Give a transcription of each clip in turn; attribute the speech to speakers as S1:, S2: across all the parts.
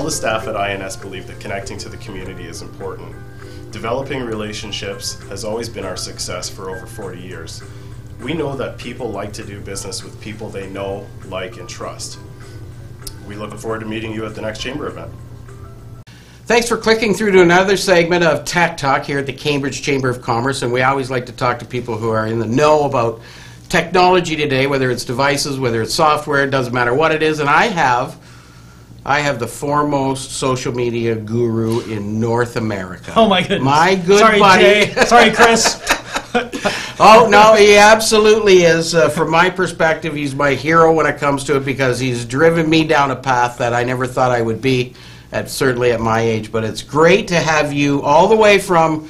S1: the staff at INS believe that connecting to the community is important. Developing relationships has always been our success for over 40 years. We know that people like to do business with people they know, like, and trust. We look forward to meeting you at the next Chamber event.
S2: Thanks for clicking through to another segment of Tech Talk here at the Cambridge Chamber of Commerce, and we always like to talk to people who are in the know about technology today, whether it's devices, whether it's software, it doesn't matter what it is, and I have the foremost social media guru in North America.
S3: Oh my goodness.
S2: My good
S3: Sorry,
S2: buddy.
S3: Jay. Sorry, Chris.
S2: Oh, no, he absolutely is. From my perspective, he's my hero when it comes to it because he's driven me down a path that I never thought I would be, certainly at my age. But it's great to have you all the way from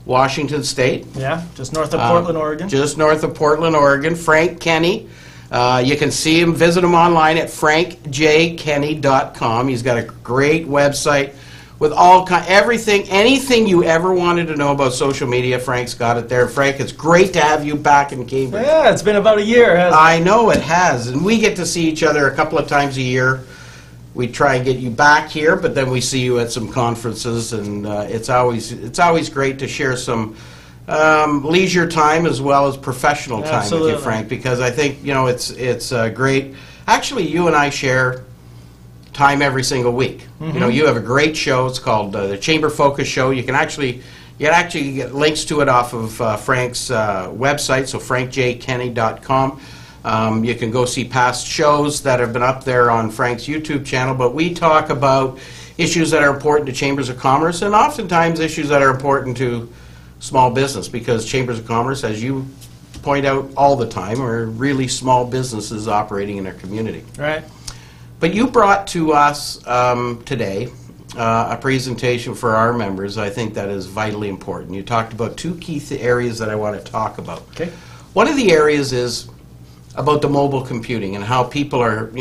S2: Washington State.
S3: Yeah, just north of Portland, Oregon.
S2: Just north of Portland, Oregon. Frank Kenny. You can see him, visit him online at frankjkenny.com. He's got a great website with everything, anything you ever wanted to know about social media. Frank's got it there. Frank, it's great to have you back in Cambridge.
S3: Yeah, it's been about a year, hasn't it?
S2: I know it has, and we get to see each other a couple of times a year. We try and get you back here, but then we see you at some conferences, and it's always great to share some leisure time as well as professional time
S3: Absolutely.
S2: with you, Frank, because I think it's great. Actually, you and I share time every single week.
S3: Mm-hmm.
S2: You have a great show. It's called the Chamber Focus Show. You can actually get links to it off of Frank's website, so frankjkenny.com. You can go see past shows that have been up there on Frank's YouTube channel, but we talk about issues that are important to chambers of commerce and oftentimes issues that are important to small business, because chambers of commerce, as you point out all the time, are really small businesses operating in their community.
S3: Right.
S2: But you brought to us today a presentation for our members. I think that is vitally important. You talked about two key areas that I want to talk about.
S3: Okay.
S2: One of the areas is about the mobile computing and how people are,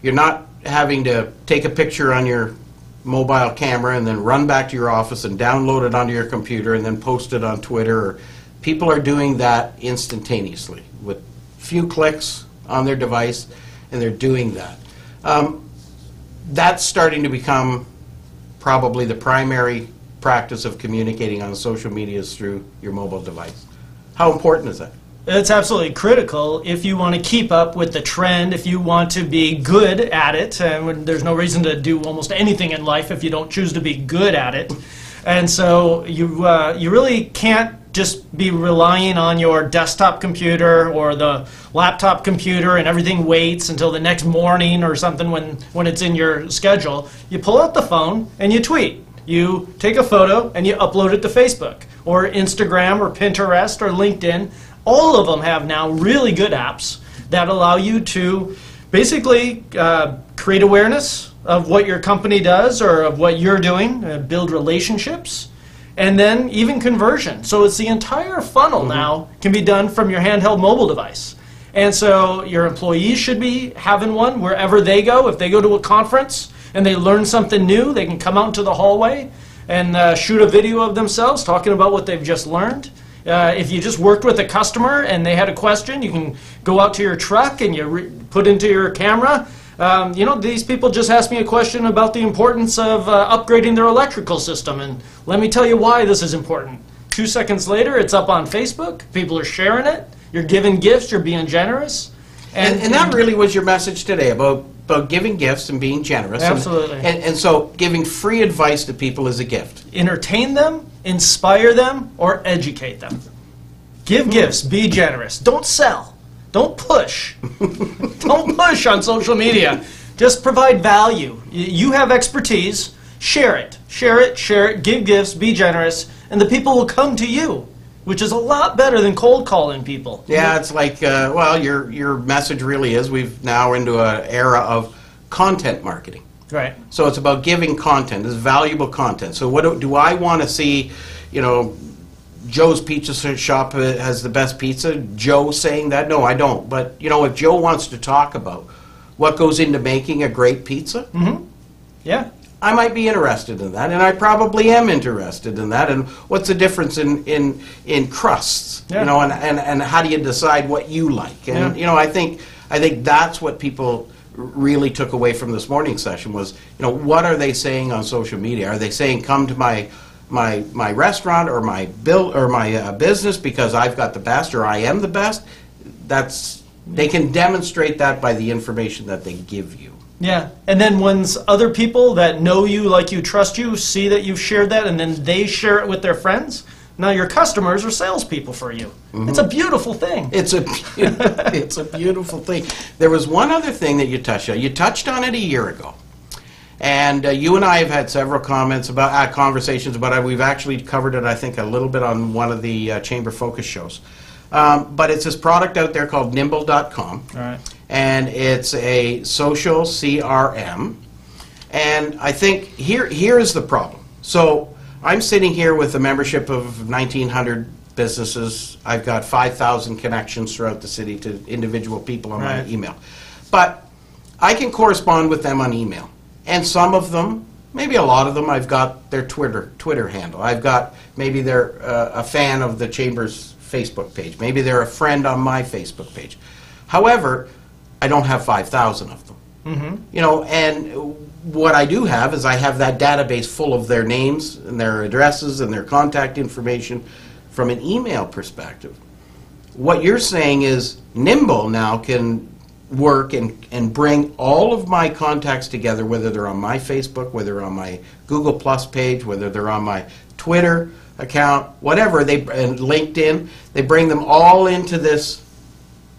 S2: you're not having to take a picture on your mobile camera and then run back to your office and download it onto your computer and then post it on Twitter. People are doing that instantaneously with few clicks on their device, and they're doing that. That's starting to become probably the primary practice of communicating on social media is through your mobile device. How important is that?
S3: It's absolutely critical if you want to keep up with the trend, if you want to be good at it, and there's no reason to do almost anything in life if you don't choose to be good at it. And so you really can't just be relying on your desktop computer or the laptop computer and everything waits until the next morning or something when it's in your schedule. You pull out the phone and you tweet. You take a photo and you upload it to Facebook or Instagram or Pinterest or LinkedIn. All of them have now really good apps that allow you to basically create awareness of what your company does or of what you're doing, build relationships, and then even conversion. So it's the entire funnel now can be done from your handheld mobile device. And so your employees should be having one wherever they go. If they go to a conference and they learn something new, they can come out into the hallway and shoot a video of themselves talking about what they've just learned. If you just worked with a customer and they had a question, you can go out to your truck and you put into your camera. These people just asked me a question about the importance of upgrading their electrical system, and let me tell you why this is important. 2 seconds later, it's up on Facebook. People are sharing it. You're giving gifts. You're being generous.
S2: And that really was your message today about giving gifts and being generous.
S3: Absolutely.
S2: And so giving free advice to people is a gift.
S3: Entertain them, inspire them, or educate them. Give gifts. Be generous. Don't sell. Don't push. Don't push on social media. Just provide value. You have expertise. Share it. Share it. Share it. Give gifts. Be generous. And the people will come to you, which is a lot better than cold calling people.
S2: Yeah, it's like, your message really is we've now into an era of content marketing.
S3: Right.
S2: So it's about giving content. It's valuable content. So what do I want to see, Joe's Pizza Shop has the best pizza. Joe saying that? No, I don't. But, if Joe wants to talk about what goes into making a great pizza,
S3: yeah,
S2: I might be interested in that, and I probably am interested in that. And what's the difference in crusts,
S3: Yeah.
S2: and how do you decide what you like? And, I think that's what people really took away from this morning's session was, what are they saying on social media? Are they saying come to my restaurant or my business because I've got the best or I am the best? They can demonstrate that by the information that they give you.
S3: Yeah, and then once other people that know you, like you, trust you, see that you've shared that, and then they share it with their friends, now your customers are salespeople for you. Mm-hmm. It's a beautiful thing.
S2: It's a beautiful thing. There was one other thing that you touched on. You touched on it a year ago. And you and I have had several conversations about it. We've actually covered it, I think, a little bit on one of the Chamber Focus shows. But it's this product out there called Nimble.com.
S3: All right.
S2: And it's a social CRM. And I think here is the problem. So I'm sitting here with a membership of 1,900 businesses. I've got 5,000 connections throughout the city to individual people on my email. But I can correspond with them on email. And some of them, maybe a lot of them, I've got their Twitter handle. I've got, maybe they're a fan of the Chamber's Facebook page. Maybe they're a friend on my Facebook page. However, I don't have 5,000 of them. Mm-hmm. And what I do have is I have that database full of their names and their addresses and their contact information from an email perspective. What you're saying is Nimble now can work and bring all of my contacts together, whether they're on my Facebook, whether they're on my Google Plus page, whether they're on my Twitter account, whatever, and LinkedIn, they bring them all into this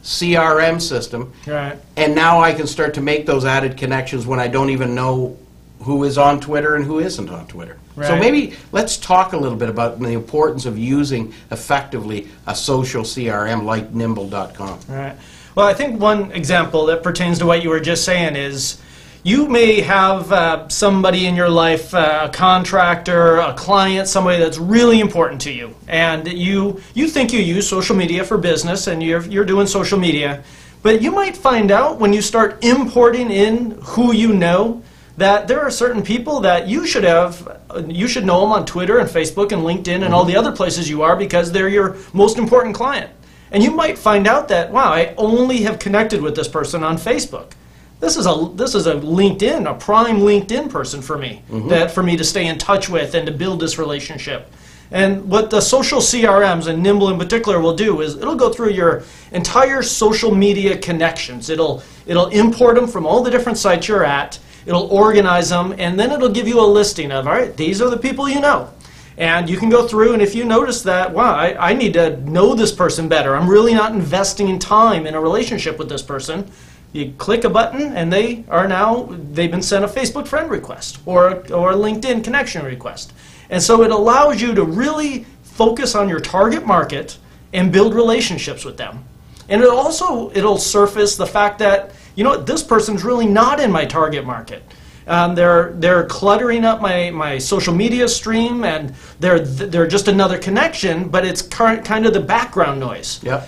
S2: CRM system,
S3: right.
S2: And now I can start to make those added connections when I don't even know who is on Twitter and who isn't on Twitter. Right. So maybe let's talk a little bit about the importance of using effectively a social CRM like Nimble.com.
S3: Right. Well, I think one example that pertains to what you were just saying is you may have somebody in your life, a contractor, a client, somebody that's really important to you, and you think you use social media for business, and you're doing social media, but you might find out when you start importing in who you know that there are certain people that you should know them on Twitter and Facebook and LinkedIn and all the other places you are because they're your most important client. And you might find out that, wow, I only have connected with this person on Facebook. This is a LinkedIn, a prime LinkedIn person for me, that for me to stay in touch with and to build this relationship. And what the social CRMs, and Nimble in particular, will do is it'll go through your entire social media connections. It'll import them from all the different sites you're at. It'll organize them, and then it'll give you a listing of, all right, these are the people you know. And you can go through, and if you notice that, wow, I need to know this person better. I'm really not investing in time in a relationship with this person. You click a button, and they've been sent a Facebook friend request or a LinkedIn connection request. And so it allows you to really focus on your target market and build relationships with them. And it'll surface the fact that, this person's really not in my target market. They're cluttering up my social media stream, and they're just another connection, but it's kind of the background noise.
S2: Yep.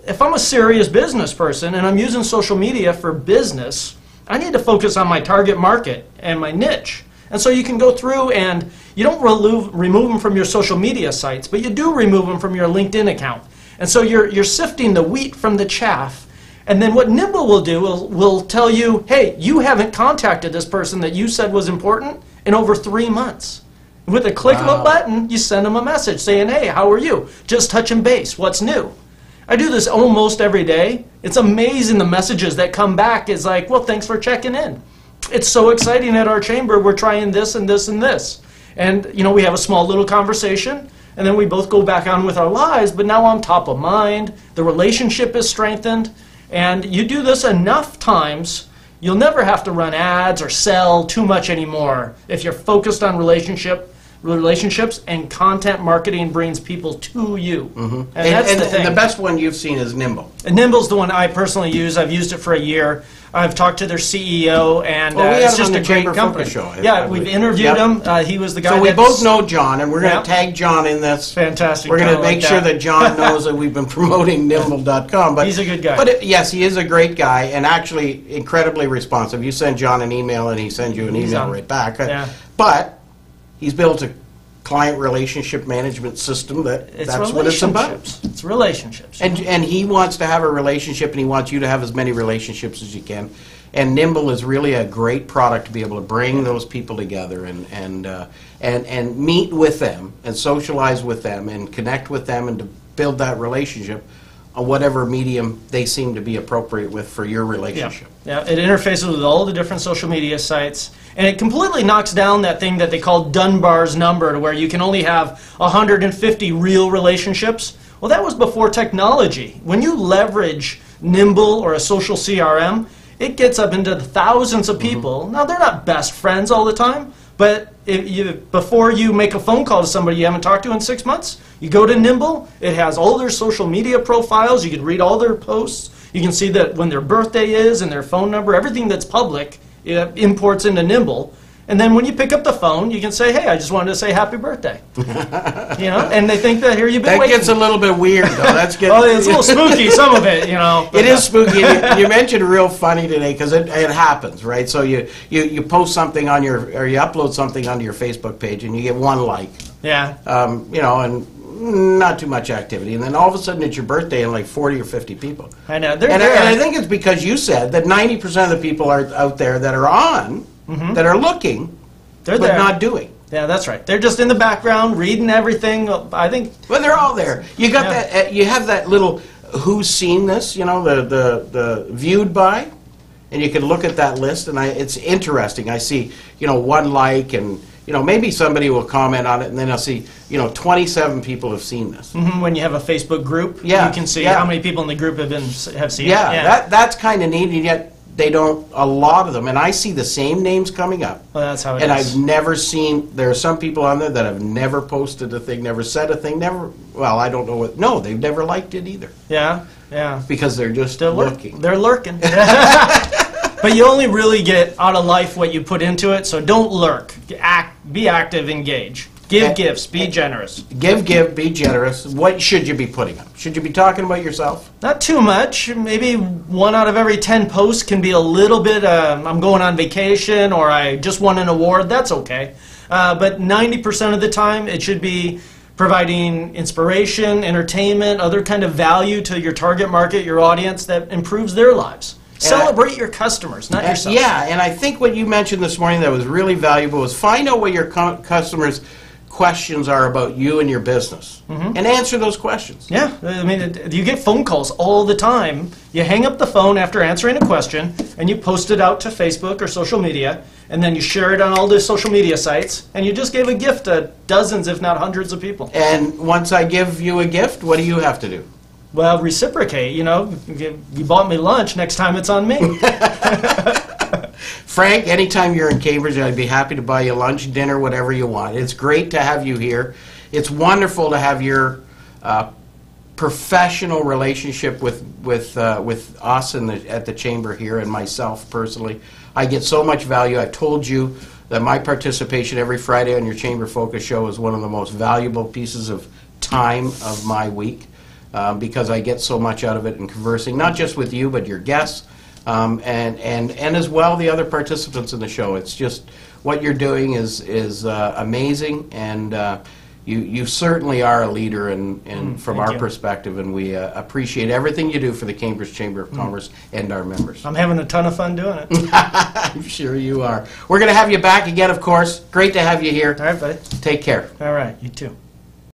S3: If I'm a serious business person and I'm using social media for business, I need to focus on my target market and my niche. And so you can go through and you don't remove them from your social media sites, but you do remove them from your LinkedIn account. And so you're sifting the wheat from the chaff. And then what Nimble will do will tell you, hey, you haven't contacted this person that you said was important in over 3 months. With a click of a button, you send them a message saying, hey, how are you? Just touching base. What's new? I do this almost every day. It's amazing the messages that come back. It's like, well, thanks for checking in. It's so exciting at our chamber. We're trying this and this and this. And, we have a small little conversation, and then we both go back on with our lives, but now I'm top of mind. The relationship is strengthened. And you do this enough times, you'll never have to run ads or sell too much anymore if you're focused on relationships, and content marketing brings people to you.
S2: Mm-hmm.
S3: And that's the thing.
S2: And the best one you've seen is Nimble.
S3: And Nimble's the one I personally use. I've used it for a year. I've talked to their CEO, and it's just a great company.
S2: Show,
S3: we've interviewed him. He was the guy.
S2: So we both know John, and we're going to tag John in this.
S3: Fantastic.
S2: We're going to make sure that John knows that we've been promoting Nimble.com. But
S3: he's a good guy.
S2: But yes, he is a great guy, and actually incredibly responsive. You send John an email, and he sends you an email right back.
S3: Yeah.
S2: But he's built a client relationship management system that's what it's about.
S3: It's relationships.
S2: And he wants to have a relationship, and he wants you to have as many relationships as you can. And Nimble is really a great product to be able to bring those people together and meet with them and socialize with them and connect with them and to build that relationship on whatever medium they seem to be appropriate with for your relationship.
S3: Yeah, it interfaces with all the different social media sites, and it completely knocks down that thing that they call Dunbar's number, to where you can only have 150 real relationships. Well, that was before technology. When you leverage Nimble or a social CRM, it gets up into the thousands of people. Now, they're not best friends all the time, but before you make a phone call to somebody you haven't talked to in 6 months, you go to Nimble. It has all their social media profiles. You can read all their posts. You can see that when their birthday is and their phone number, everything that's public, it imports into Nimble. And then when you pick up the phone, you can say, "Hey, I just wanted to say happy birthday." And they think that here you've been
S2: That
S3: waiting.
S2: gets a little bit weird, though. That's getting,
S3: Oh, it's a little spooky, some of it,
S2: It is spooky. You mentioned real funny today because it happens, right? So you post something on or you upload something onto your Facebook page and you get one like,
S3: Yeah.
S2: and not too much activity, and then all of a sudden it's your birthday and like 40 or 50 people.
S3: I know.
S2: And I think it's because you said that 90% of the people are out there that are on, that are looking,
S3: They're
S2: but
S3: there.
S2: not doing.
S3: Yeah, that's right. They're just in the background reading everything. I think.
S2: Well, they're all there. You got
S3: Yeah.
S2: that. You have that little who's seen this. The viewed by, and you can look at that list, and it's interesting. I see one like, and maybe somebody will comment on it, and then I'll see 27 people have seen this.
S3: When you have a Facebook group,
S2: Yeah,
S3: you can see
S2: yeah.
S3: how many people in the group have seen
S2: Yeah,
S3: it.
S2: that's kind of neat, and yet they don't. A lot of them, and I see the same names coming up.
S3: Well, that's how it
S2: And
S3: is.
S2: I've never seen. There are some people on there that have never posted a thing, never said a thing, never. Well, I don't know what. No, they've never liked it either
S3: Yeah, yeah.
S2: because they're just
S3: They're
S2: looking.
S3: They're lurking. But you only really get out of life what you put into it, so don't lurk. Be active, engage. Give gifts, be generous.
S2: Give, be generous. What should you be putting up? Should you be talking about yourself?
S3: Not too much. Maybe 1 out of every 10 posts can be a little bit, I'm going on vacation, or I just won an award. That's okay. But 90% of the time, it should be providing inspiration, entertainment, other kind of value to your target market, your audience, that improves their lives. Celebrate your customers, not yourself.
S2: Yeah, and I think what you mentioned this morning that was really valuable is find out what your customers' questions are about you and your business, and answer those questions.
S3: Yeah, I mean, you get phone calls all the time. You hang up the phone after answering a question, and you post it out to Facebook or social media, and then you share it on all the social media sites, and you just gave a gift to dozens, if not hundreds of people.
S2: And once I give you a gift, what do you have to do?
S3: Well, reciprocate, you bought me lunch, next time it's on me.
S2: Frank, anytime you're in Cambridge, I'd be happy to buy you lunch, dinner, whatever you want. It's great to have you here. It's wonderful to have your professional relationship with us at the Chamber here and myself personally. I get so much value. I've told you that my participation every Friday on your Chamber Focus show is one of the most valuable pieces of time of my week. Because I get so much out of it in conversing, not just with you, but your guests, and as well the other participants in the show. It's just what you're doing is amazing, and you certainly are a leader from our perspective, and we appreciate everything you do for the Cambridge Chamber of Commerce and our members.
S3: I'm having a ton of fun doing it.
S2: I'm sure you are. We're going to have you back again, of course. Great to have you here.
S3: All right, buddy.
S2: Take care.
S3: All right, you too.